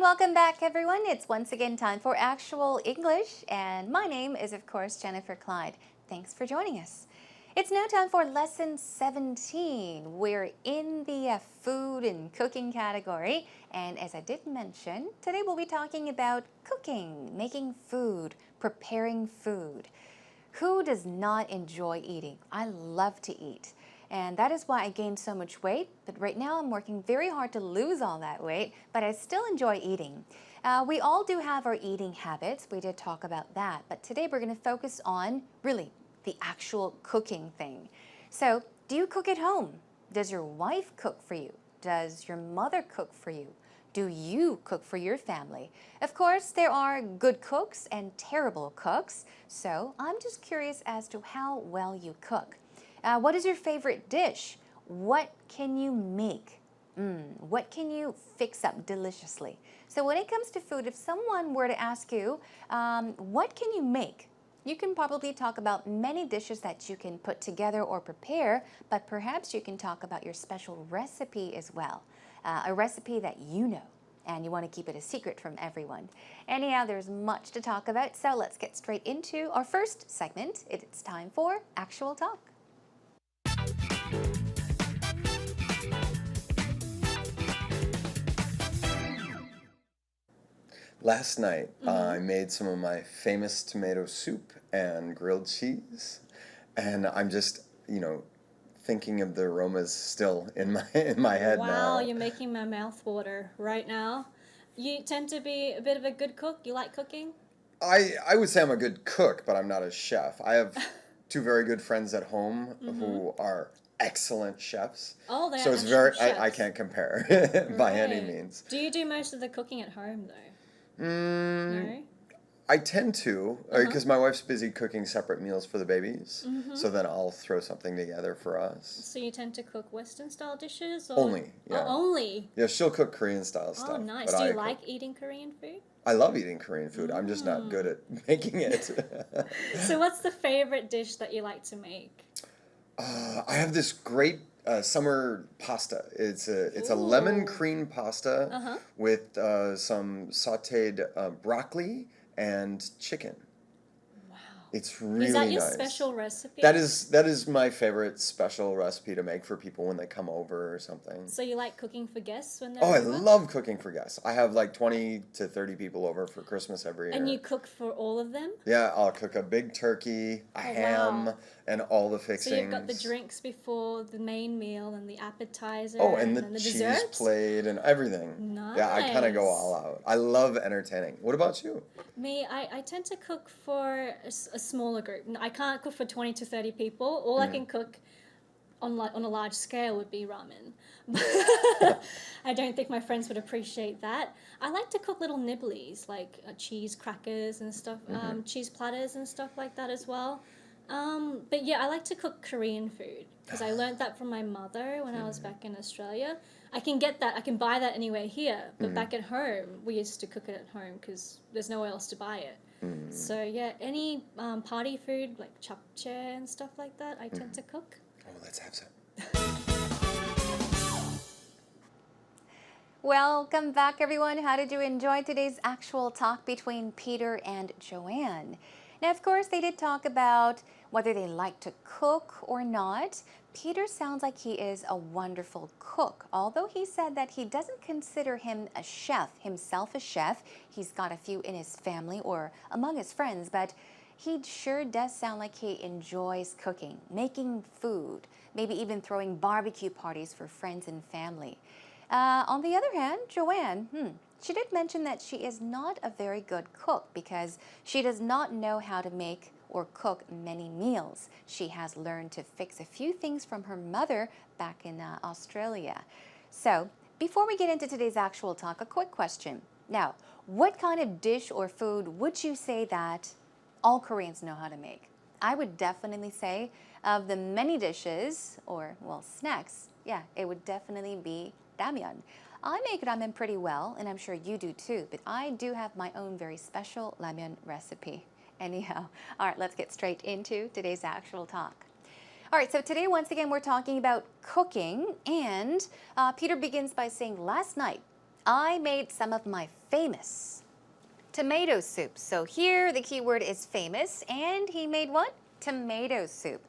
welcome back, everyone. It's once again time for Actual English, and my name is, of course, Jennifer Clyde. Thanks for joining us. It's now time for Lesson 17. We're in the food and cooking category, and as I did mention, today we'll be talking about cooking, making food, preparing food. Who does not enjoy eating? I love to eat. And that is why I gained so much weight, but right now I'm working very hard to lose all that weight, but I still enjoy eating. We all do have our eating habits. We did talk about that, but today we're going to focus on really the actual cooking thing. So, do you cook at home? Does your wife cook for you? Does your mother cook for you? Do you cook for your family? Of course, there are good cooks and terrible cooks, so I'm just curious as to how well you cook. What is your favorite dish? What can you make? What can you fix up deliciously? So when it comes to food, if someone were to ask you, what can you make? You can probably talk about many dishes that you can put together or prepare, but perhaps you can talk about your special recipe as well. A recipe that you know, and you want to keep it a secret from everyone. Anyhow, there's much to talk about, so let's get straight into our first segment. It's time for Actual Talk. Last night, I made some of my famous tomato soup and grilled cheese, and I'm just, thinking of the aromas still in my head now. Wow, you're making my mouth water right now. You tend to be a bit of a good cook. You like cooking? I would say I'm a good cook, but I'm not a chef. I have two very good friends at home who are excellent chefs. Oh, they're so it's actual very I chefs. can't compare by any Right. means. Do you do most of the cooking at home, though? No? I tend to, because my wife's busy cooking separate meals for the babies, so then I'll throw something together for us. So you tend to cook Western-style dishes? Or? Only, yeah. Oh, only? Yeah, she'll cook Korean-style stuff. Oh, nice. but Do you I like cook. eating Korean food? I love eating Korean food. I'm just not good at making it. So what's the favorite dish that you like to make? I have this great summer pasta. It's a lemon cream pasta with some sautéed broccoli and chicken. Wow. It's really nice. Is that your special recipe? That is my favorite special recipe to make for people when they come over or something. So you like cooking for guests when they're Oh, I over? love cooking for guests. I have like 20 to 30 people over for Christmas every year. And you cook for all of them? Yeah, I'll cook a big turkey, a ham, wow. and all the fixings. So you've got the drinks before the main meal and the appetizer and the the cheese desserts? plate and everything. Nice. Yeah, I kind of go all out. I love entertaining. What about you? Me, I tend to cook for a smaller group. I can't cook for 20 to 30 people. All I can cook on a large scale would be ramen. I don't think my friends would appreciate that. I like to cook little nibblies like cheese crackers and stuff, cheese platters and stuff like that as well. But yeah, I like to cook Korean food because I learned that from my mother when I was back in Australia. I can get that, I can buy that anywhere here, but back at home, we used to cook it at home because there's nowhere else to buy it. So yeah, any party food like japchae and stuff like that, I tend to cook. Oh, let's have some. Welcome back, everyone. How did you enjoy today's actual talk between Peter and Joanne? Now, of course, they did talk about whether they like to cook or not. Peter sounds like he is a wonderful cook, although he said that he doesn't consider himself a chef. He's got a few in his family or among his friends, but he sure does sound like he enjoys cooking, making food, maybe even throwing barbecue parties for friends and family. On the other hand, Joanne, she did mention that she is not a very good cook because she does not know how to make or cook many meals. She has learned to fix a few things from her mother back in Australia. So, before we get into today's actual talk, a quick question. Now, what kind of dish or food would you say that all Koreans know how to make? I would definitely say of the many dishes, or, well, snacks, yeah, it would definitely be ramen. I make ramen pretty well, and I'm sure you do too, but I do have my own very special ramen recipe. Anyhow, all right, let's get straight into today's actual talk. All right, so today, once again, we're talking about cooking, and Peter begins by saying, last night, I made some of my famous tomato soup. So here the key word is famous, and he made what? Tomato soup.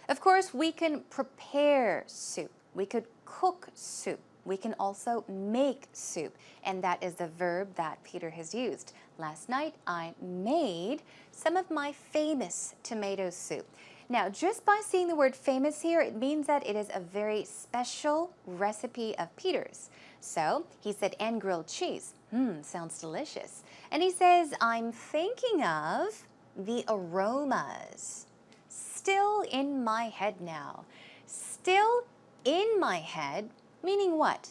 Of course, we can prepare soup. We could cook soup. We can also make soup, and that is the verb that Peter has used. Last night, I made some of my famous tomato soup. Now, just by seeing the word famous here, it means that it is a very special recipe of Peter's. So he said, and grilled cheese. Sounds delicious. And he says, I'm thinking of the aromas. Still in my head now. Still in my head, meaning what?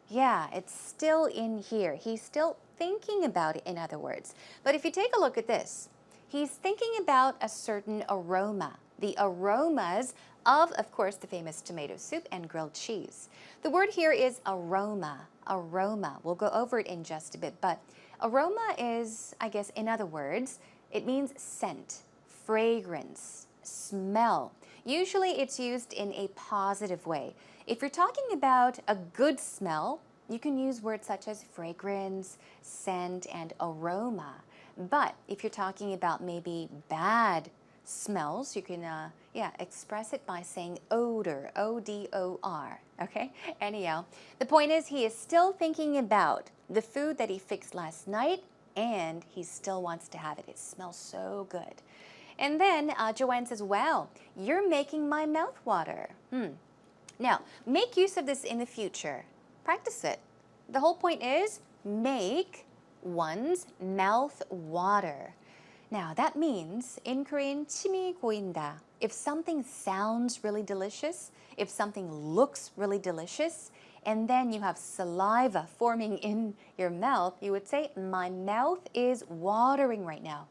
Yeah, it's still in here. He's still thinking about it, in other words. But if you take a look at this, he's thinking about a certain aroma. The aromas of course, the famous tomato soup and grilled cheese. The word here is aroma. Aroma. We'll go over it in just a bit, but aroma is, I guess, in other words, it means scent, fragrance, smell. Usually it's used in a positive way. If you're talking about a good smell, you can use words such as fragrance, scent, and aroma. But if you're talking about maybe bad smells, you can express it by saying odor, O-D-O-R, okay? Anyhow, the point is he is still thinking about the food that he fixed last night, and he still wants to have it. It smells so good. And then Joanne says, wow, you're making my mouth water. Now, make use of this in the future. Practice it. The whole point is make one's mouth water. Now, that means in Korean, 침이 고인다. If something sounds really delicious, if something looks really delicious, and then you have saliva forming in your mouth, you would say, my mouth is watering right now.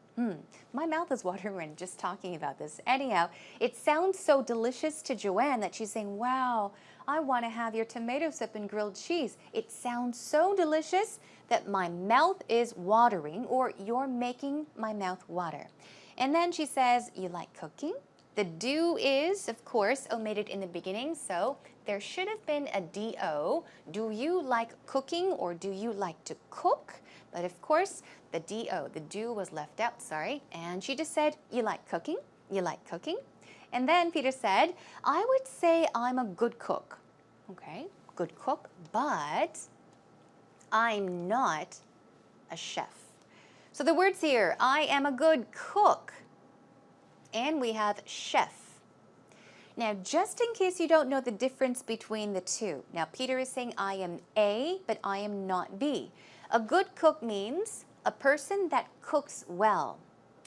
My mouth is watering right now, just talking about this. Anyhow, it sounds so delicious to Joanne that she's saying, wow, I want to have your tomato soup and grilled cheese. It sounds so delicious that my mouth is watering, or you're making my mouth water. And then she says, you like cooking? The do is, of course, omitted in the beginning, so there should have been a do. Do you like cooking, or do you like to cook? But of course, the do was left out, sorry. And she just said, you like cooking? You like cooking? And then Peter said, I would say I'm a good cook. Okay, good cook, but I'm not a chef. So the words here, I am a good cook, and we have chef. Now, just in case you don't know the difference between the two, now Peter is saying I am A, but I am not B. A good cook means a person that cooks well.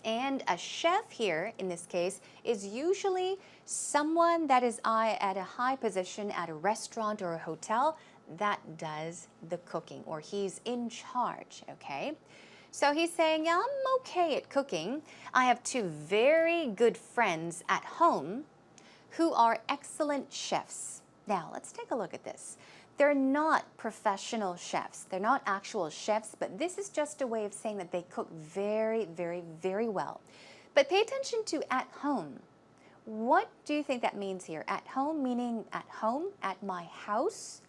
And a chef here, in this case, is usually someone that is at a high position at a restaurant or a hotel that does the cooking, or he's in charge, okay? So he's saying, yeah, I'm okay at cooking. I have two very good friends at home who are excellent chefs. Now, let's take a look at this. They're not professional chefs. They're not actual chefs, but this is just a way of saying that they cook very, very, very well. But pay attention to at home. What do you think that means here? At home meaning at home, at my house?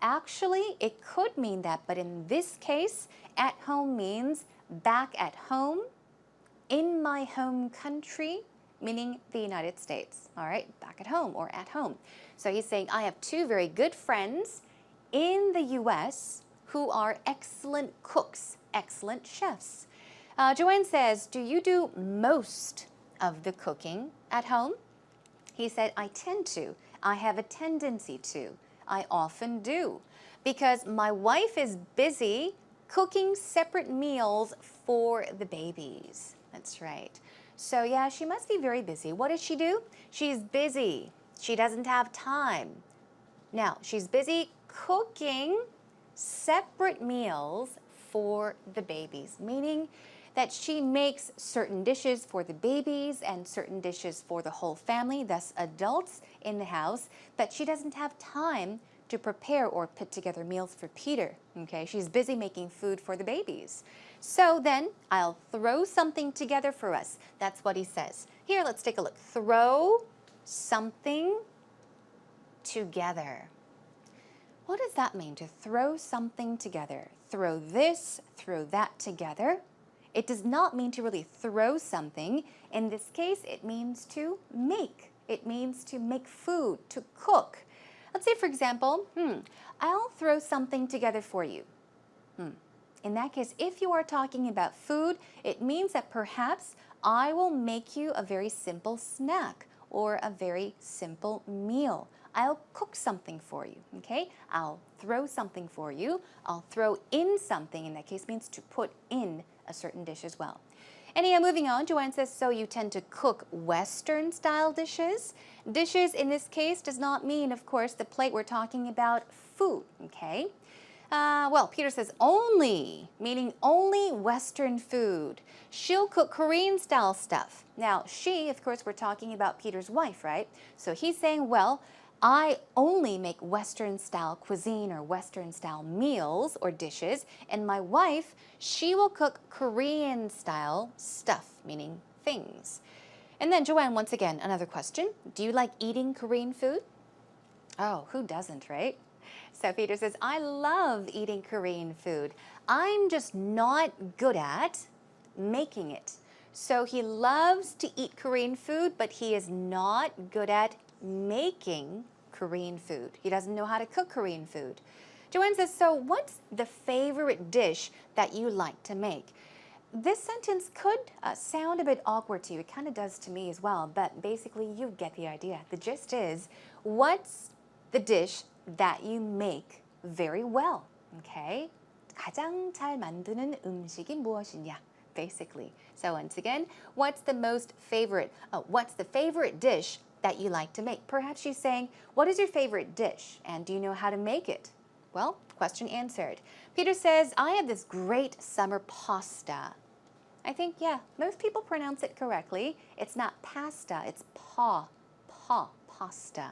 Actually, it could mean that, but in this case, at home means back at home, in my home country, meaning the United States. All right, back at home or at home. So he's saying, I have two very good friends in the US who are excellent cooks, excellent chefs. Joanne says, do you do most of the cooking at home? He said, I tend to. I have a tendency to. I often do. Because my wife is busy cooking separate meals for the babies. That's right. So yeah, she must be very busy. What does she do? She's busy. She doesn't have time. Now, she's busy cooking separate meals for the babies, meaning that she makes certain dishes for the babies and certain dishes for the whole family, thus adults in the house, but she doesn't have time to prepare or put together meals for Peter. Okay, she's busy making food for the babies. So then I'll throw something together for us. That's what he says. Here, let's take a look. Throw something together. What does that mean, to throw something together? Throw this, throw that together. It does not mean to really throw something. In this case, it means to make. It means to make food, to cook. Let's say, for example, I'll throw something together for you. In that case, if you are talking about food, it means that perhaps I will make you a very simple snack or a very simple meal. I'll cook something for you, okay? I'll throw something for you. I'll throw in something. In that case, means to put in a certain dish as well. Anyhow, moving on, Joanne says, so you tend to cook Western-style dishes. Dishes in this case does not mean, of course, the plate. We're talking about food, okay? Well, Peter says only, meaning only Western food. She'll cook Korean-style stuff. Now, she, of course, we're talking about Peter's wife, right? So he's saying, well, I only make Western-style cuisine or Western-style meals or dishes, and my wife, she will cook Korean-style stuff, meaning things. And then, Joanne, once again, another question. Do you like eating Korean food? Oh, who doesn't, right? So Peter says, I love eating Korean food. I'm just not good at making it. So he loves to eat Korean food, but he is not good at making Korean food. He doesn't know how to cook Korean food. Joanne says, so what's the favorite dish that you like to make? This sentence could sound a bit awkward to you. It kind of does to me as well, but basically you get the idea. The gist is, what's the dish that you make very well? Okay? 가장 잘 만드는 음식이 무엇이냐? Basically. So once again, what's the favorite dish that you like to make? Perhaps she's saying, what is your favorite dish? And do you know how to make it? Well, question answered. Peter says, I have this great summer pasta. I think, yeah, most people pronounce it correctly. It's not pasta, it's pasta.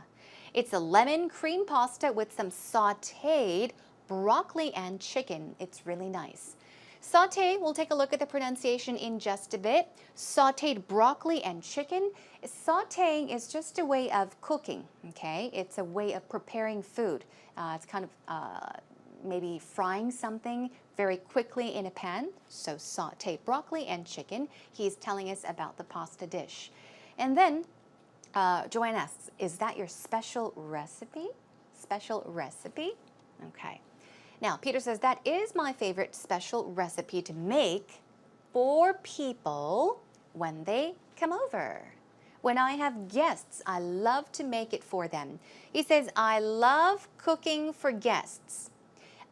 It's a lemon cream pasta with some sautéed broccoli and chicken. It's really nice. Sauté, we'll take a look at the pronunciation in just a bit. Sautéed broccoli and chicken. Sautéing is just a way of cooking, okay? It's a way of preparing food. It's kind of maybe frying something very quickly in a pan. So sautéed broccoli and chicken. He's telling us about the pasta dish. And then Joanne asks, is that your special recipe? Special recipe? Okay. Now, Peter says, that is my favorite special recipe to make for people when they come over. When I have guests, I love to make it for them. He says, I love cooking for guests.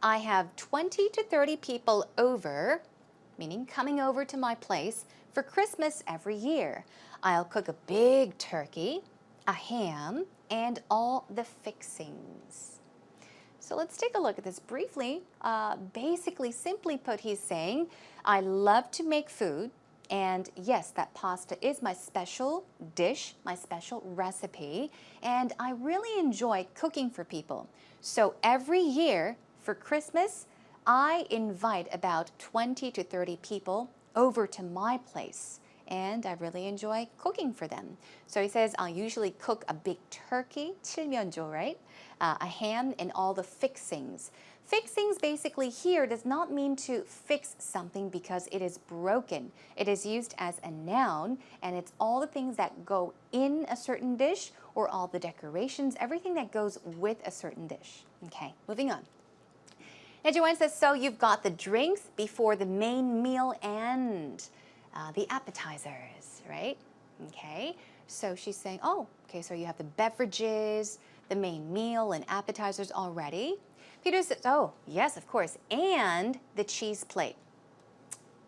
I have 20 to 30 people over, meaning coming over to my place, for Christmas every year. I'll cook a big turkey, a ham, and all the fixings. So let's take a look at this briefly. Basically, simply put, he's saying, I love to make food. And yes, that pasta is my special dish, my special recipe. And I really enjoy cooking for people. So every year for Christmas, I invite about 20 to 30 people over to my place. And I really enjoy cooking for them. So he says, I'll usually cook a big turkey, 칠면조, right? A ham and all the fixings. Fixings basically here does not mean to fix something because it is broken. It is used as a noun, and it's all the things that go in a certain dish or all the decorations, everything that goes with a certain dish. Okay, moving on. Now, Joanne says, so you've got the drinks before the main meal and the appetizers, right? Okay, so she's saying, oh, okay, so you have the beverages, the main meal, and appetizers already. Peter says, oh, yes, of course, and the cheese plate.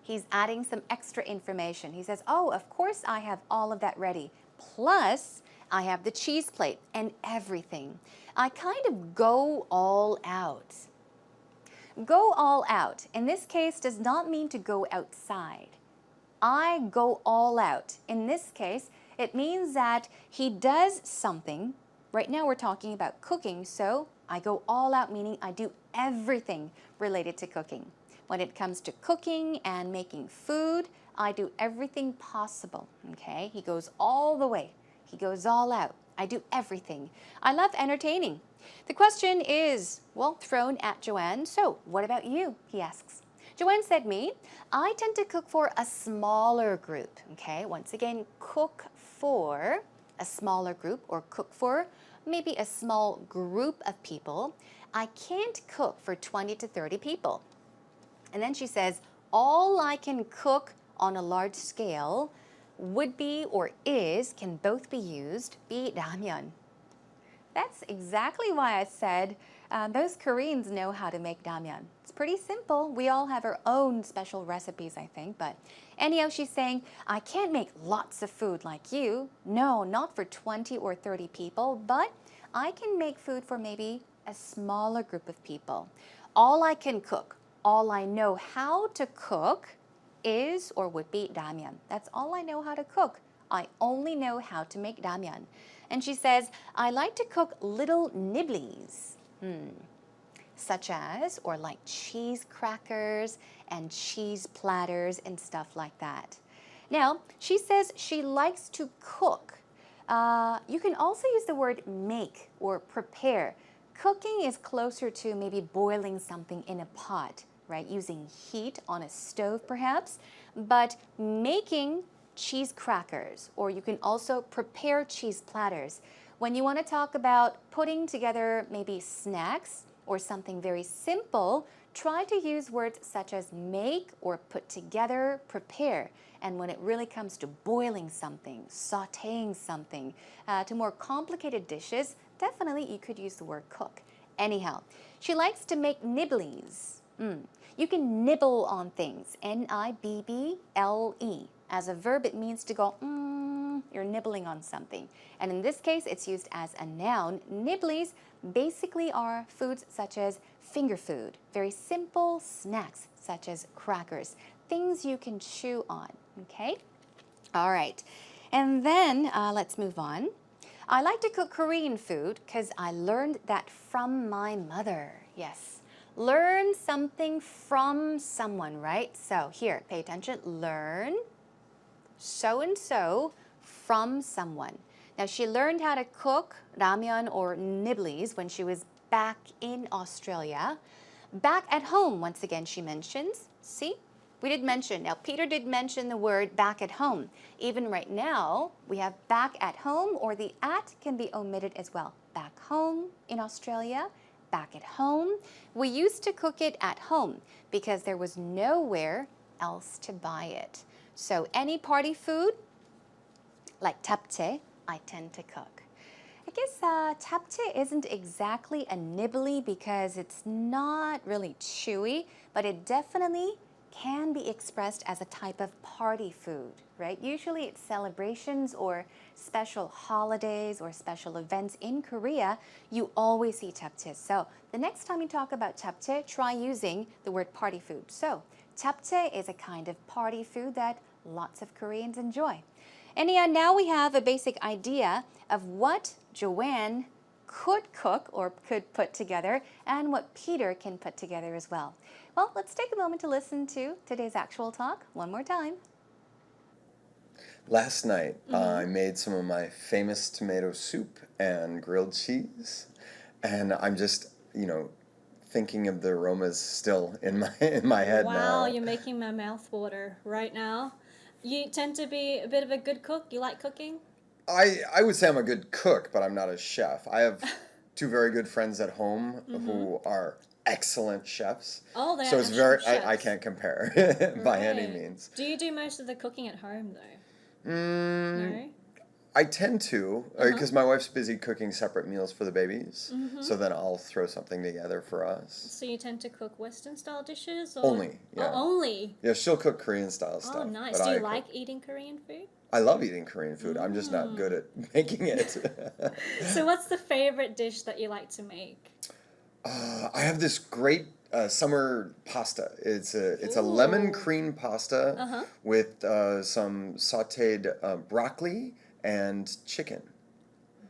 He's adding some extra information. He says, oh, of course I have all of that ready. Plus, I have the cheese plate and everything. I kind of go all out. Go all out, in this case, does not mean to go outside. I go all out. In this case, it means that he does something. Right now we're talking about cooking, so I go all out, meaning I do everything related to cooking. When it comes to cooking and making food, I do everything possible, okay? He goes all the way. He goes all out. I do everything. I love entertaining. The question is, well, thrown at Joanne. So, what about you? He asks. Joanne said me, I tend to cook for a smaller group. Okay, once again, cook for a smaller group or cook for maybe a small group of people. I can't cook for 20 to 30 people. And then she says, all I can cook on a large scale would be or is can both be used, be ramen. That's exactly why I said those Koreans know how to make ramen. It's pretty simple. We all have our own special recipes, I think. But anyhow, she's saying, I can't make lots of food like you. No, not for 20 or 30 people, but I can make food for maybe a smaller group of people. All I can cook, all I know how to cook is or would be ramen. That's all I know how to cook. I only know how to make ramen. And she says, I like to cook little nibblies, such as, or like cheese crackers and cheese platters and stuff like that. Now, she says she likes to cook. You can also use the word make or prepare. Cooking is closer to maybe boiling something in a pot, right? Using heat on a stove perhaps, but making cheese crackers, or you can also prepare cheese platters. When you want to talk about putting together maybe snacks or something very simple, try to use words such as make or put together, prepare. And when it really comes to boiling something, sautéing something, to more complicated dishes, definitely you could use the word cook. Anyhow, she likes to make nibblies. You can nibble on things, N-I-B-B-L-E. As a verb, it means to go, you're nibbling on something. And in this case, it's used as a noun. Nibblies basically are foods such as finger food, very simple snacks such as crackers, things you can chew on, okay? All right, and then let's move on. I like to cook Korean food because I learned that from my mother. Yes, learn something from someone, right? So here, pay attention, learn so-and-so from someone. Now, she learned how to cook ramen or nibblies when she was back in Australia. Back at home, once again, she mentions. See, we did mention. Now, Peter did mention the word back at home. Even right now, we have back at home, or the at can be omitted as well. Back home in Australia, back at home. We used to cook it at home because there was nowhere else to buy it. So any party food, like japchae, I tend to cook. I guess japchae isn't exactly a nibbly because it's not really chewy, but it definitely can be expressed as a type of party food, right? Usually it's celebrations or special holidays or special events in Korea, you always see japchae. So the next time you talk about japchae, try using the word party food. So japchae is a kind of party food that lots of Koreans enjoy. And yeah, now we have a basic idea of what Joanne could cook or could put together and what Peter can put together as well. Well, let's take a moment to listen to today's actual talk one more time. Last night, I made some of my famous tomato soup and grilled cheese, and I'm just, thinking of the aromas still in my head now. Wow, you're making my mouth water right now. You tend to be a bit of a good cook. You like cooking? I would say I'm a good cook, but I'm not a chef. I have two very good friends at home who are excellent chefs. Oh, they're so it's very chefs. I can't compare by any means. Do you do most of the cooking at home though? No? I tend to, because my wife's busy cooking separate meals for the babies. So then I'll throw something together for us. So you tend to cook Western style dishes? Or? Only, yeah. Oh, only? Yeah, she'll cook Korean style stuff. Oh, nice. But Do you like eating Korean food? I love eating Korean food. I'm just not good at making it. So what's the favorite dish that you like to make? I have this great summer pasta. It's a lemon cream pasta with some sautéed broccoli and chicken.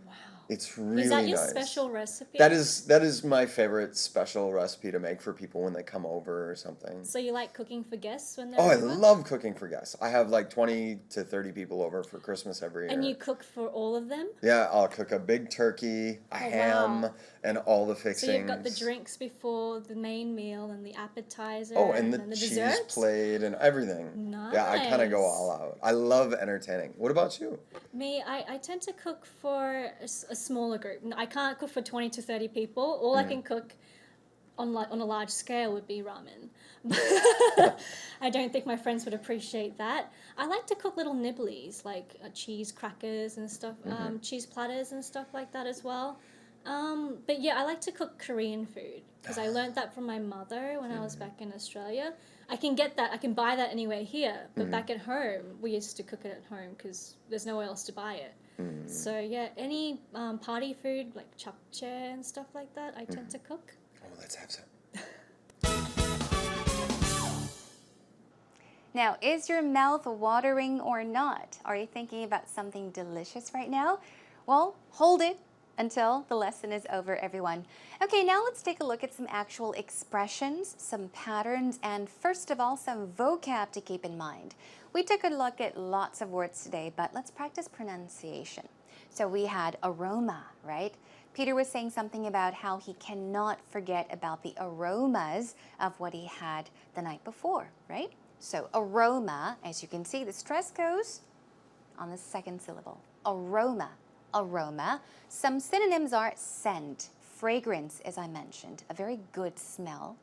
Wow. It's really Is that your nice. special recipe? That is my favorite special recipe to make for people when they come over or something. So you like cooking for guests when they're Oh, I over? love cooking for guests. I have like 20 to 30 people over for Christmas every year. And you cook for all of them? Yeah, I'll cook a big turkey, a ham, wow. and all the fixings. So you've got the drinks before the main meal and the appetizer Oh, and the then the cheese desserts? plate and everything. Yeah, I kind of go Nice. all out. I love entertaining. What about you? Me, I tend to cook for a smaller group. I can't cook for 20 to 30 people. All I can cook on a large scale would be ramen. I don't think my friends would appreciate that. I like to cook little nibblies like cheese crackers and stuff, cheese platters and stuff like that as well. But yeah, I like to cook Korean food because I learned that from my mother when I was back in Australia. I can get that, I can buy that anywhere here, but back at home, we used to cook it at home because there's nowhere else to buy it. So yeah, any party food like japchae and stuff like that, I tend to cook. Oh, let's have some. Now, is your mouth watering or not? Are you thinking about something delicious right now? Well, hold it until the lesson is over, everyone. Okay, now let's take a look at some actual expressions, some patterns, and first of all, some vocab to keep in mind. We took a look at lots of words today, but let's practice pronunciation. So we had aroma, right? Peter was saying something about how he cannot forget about the aromas of what he had the night before, right? So aroma, as you can see, the stress goes on the second syllable. Aroma, aroma. Some synonyms are scent, fragrance, as I mentioned, a very good smell.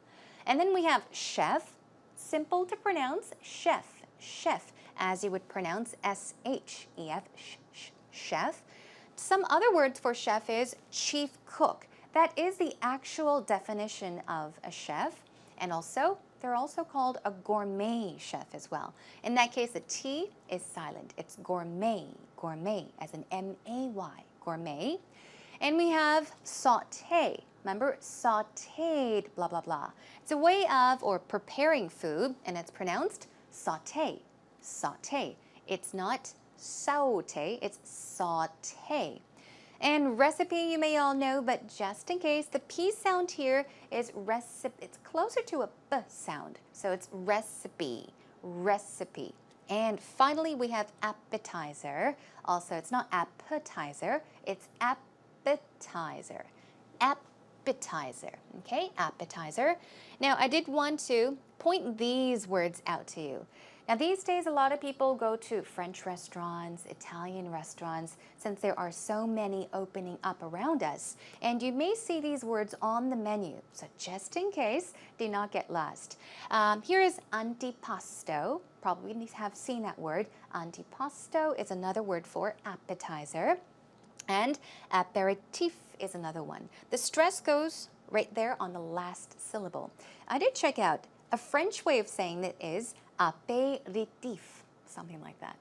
And then we have chef, simple to pronounce, chef, chef, as you would pronounce S-H-E-F, chef. Some other words for chef is chief cook. That is the actual definition of a chef. And also, they're also called a gourmet chef as well. In that case, the T is silent. It's gourmet, gourmet, as in M-A-Y, gourmet. And we have sauté. Remember, sautéed, blah, blah, blah. It's a way of, or preparing food, and it's pronounced sauté, sauté. It's not sauté, it's sauté. And recipe, you may all know, but just in case, the P sound here is recipe. It's closer to a B sound, so it's recipe, recipe. And finally, we have appetizer. Also, it's not appetizer, it's appetizer, appetizer, okay, appetizer. Now, I did want to point these words out to you. Now, these days, a lot of people go to French restaurants, Italian restaurants, since there are so many opening up around us. And you may see these words on the menu. So just in case, do not get lost. Here is antipasto. Probably have seen that word. Antipasto is another word for appetizer. And aperitif is another one. The stress goes right there on the last syllable. I did check out a French way of saying that is apéritif, something like that.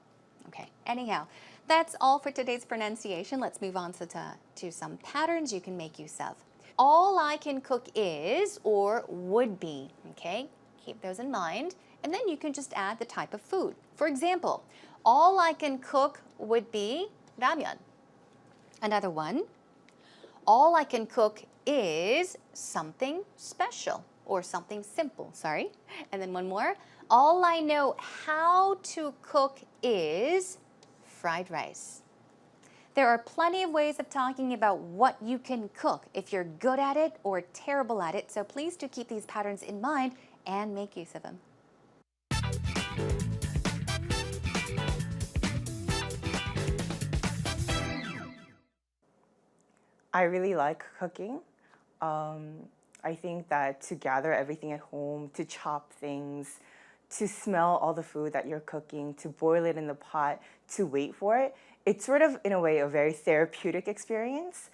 Okay, anyhow, that's all for today's pronunciation. Let's move on to some patterns you can make use of. All I can cook is or would be, okay? Keep those in mind. And then you can just add the type of food. For example, all I can cook would be ramen. Another one, all I can cook is something special or something simple, sorry. And then one more, all I know how to cook is fried rice. There are plenty of ways of talking about what you can cook if you're good at it or terrible at it, so please do keep these patterns in mind and make use of them. I really like cooking. I think that to gather everything at home, to chop things, to smell all the food that you're cooking, to boil it in the pot, to wait for it, it's sort of, in a way, a very therapeutic experience.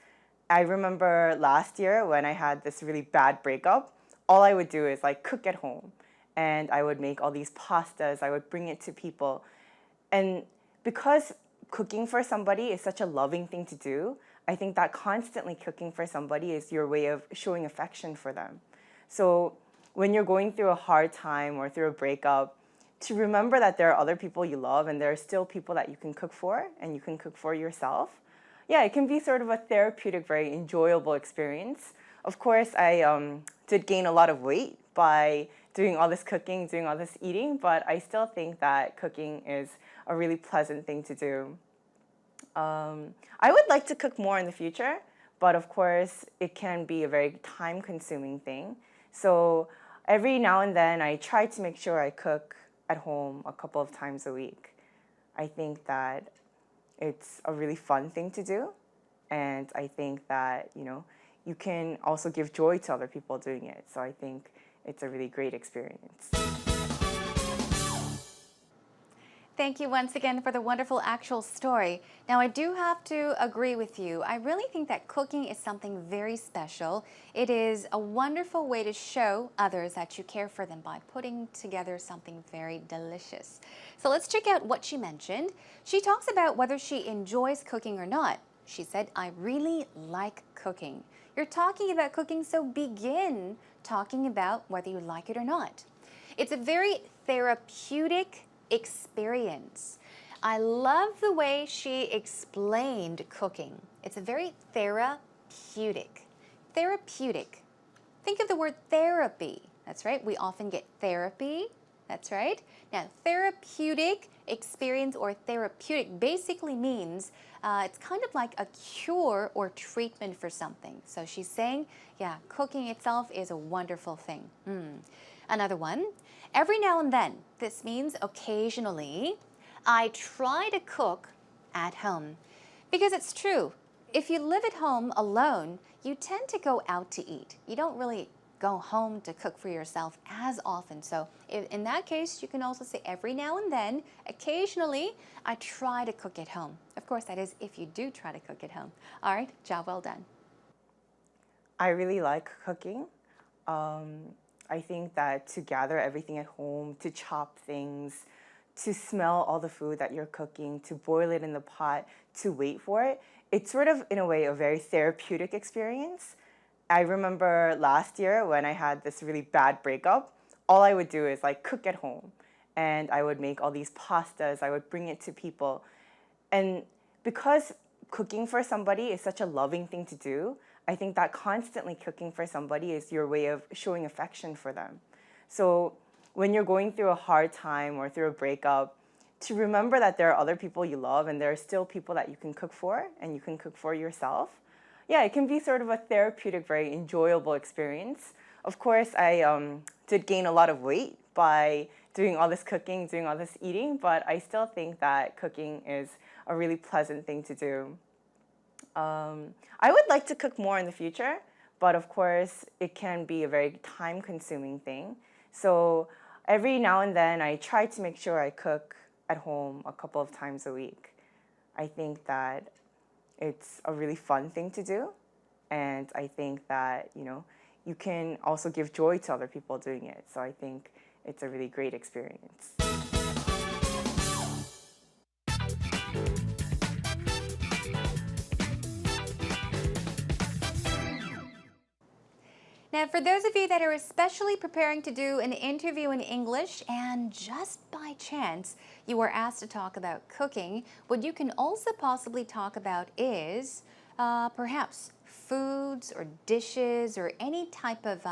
I remember last year when I had this really bad breakup, all I would do is like cook at home. And I would make all these pastas, I would bring it to people. And because cooking for somebody is such a loving thing to do, I think that constantly cooking for somebody is your way of showing affection for them. So when you're going through a hard time or through a breakup, to remember that there are other people you love and there are still people that you can cook for and you can cook for yourself. yeah, it can be sort of a therapeutic, very enjoyable experience. Of course, I did gain a lot of weight by doing all this cooking, doing all this eating, but I still think that cooking is a really pleasant thing to do. I would like to cook more in the future, but of course, it can be a very time-consuming thing. So every now and then, I try to make sure I cook at home a couple of times a week. I think that it's a really fun thing to do, and I think that, you can also give joy to other people doing it. So I think it's a really great experience. Thank you once again for the wonderful actual story. Now, I do have to agree with you. I really think that cooking is something very special. It is a wonderful way to show others that you care for them by putting together something very delicious. So let's check out what she mentioned. She talks about whether she enjoys cooking or not. She said, I really like cooking. You're talking about cooking, so begin talking about whether you like it or not. It's a very therapeutic experience. I love the way she explained cooking. It's a very therapeutic. Therapeutic. Think of the word therapy. That's right. We often get therapy. That's right. Now, therapeutic experience or therapeutic basically means it's kind of like a cure or treatment for something. So she's saying, yeah, cooking itself is a wonderful thing. Another one. Every now and then, this means occasionally, I try to cook at home. Because it's true, if you live at home alone, you tend to go out to eat. You don't really go home to cook for yourself as often. So in that case, you can also say every now and then, occasionally, I try to cook at home. Of course, that is if you do try to cook at home. All right, job well done. I really like cooking. I think that to gather everything at home, to chop things, to smell all the food that you're cooking, to boil it in the pot, to wait for it, it's sort of, in a way, a very therapeutic experience. I remember last year when I had this really bad breakup, all I would do is cook at home. And I would make all these pastas, I would bring it to people. And because cooking for somebody is such a loving thing to do, I think that constantly cooking for somebody is your way of showing affection for them. So when you're going through a hard time or through a breakup, to remember that there are other people you love and there are still people that you can cook for and you can cook for yourself. Yeah, it can be sort of a therapeutic, very enjoyable experience. Of course, I did gain a lot of weight by doing all this cooking, doing all this eating, but I still think that cooking is a really pleasant thing to do. I would like to cook more in the future, but of course, it can be a very time-consuming thing. So every now and then, I try to make sure I cook at home a couple of times a week. I think that it's a really fun thing to do, and I think that, you can also give joy to other people doing it. So I think it's a really great experience. Now, for those of you that are especially preparing to do an interview in English and just by chance you were asked to talk about cooking, what you can also possibly talk about is perhaps foods or dishes or any type of,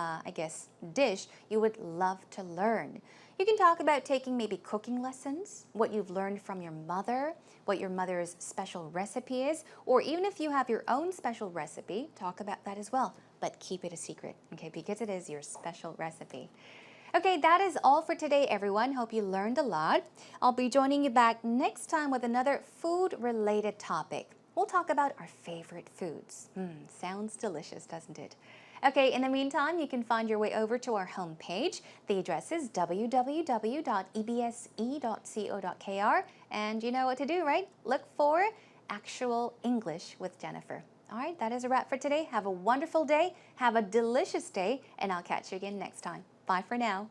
dish you would love to learn. You can talk about taking maybe cooking lessons, what you've learned from your mother, what your mother's special recipe is, or even if you have your own special recipe, talk about that as well. But keep it a secret, okay, because it is your special recipe. Okay, that is all for today, everyone. Hope you learned a lot. I'll be joining you back next time with another food-related topic. We'll talk about our favorite foods. Sounds delicious, doesn't it? Okay, in the meantime, you can find your way over to our homepage. The address is www.ebse.co.kr, and you know what to do, right? Look for Actual English with Jennifer. All right, that is a wrap for today. Have a wonderful day, have a delicious day, and I'll catch you again next time. Bye for now.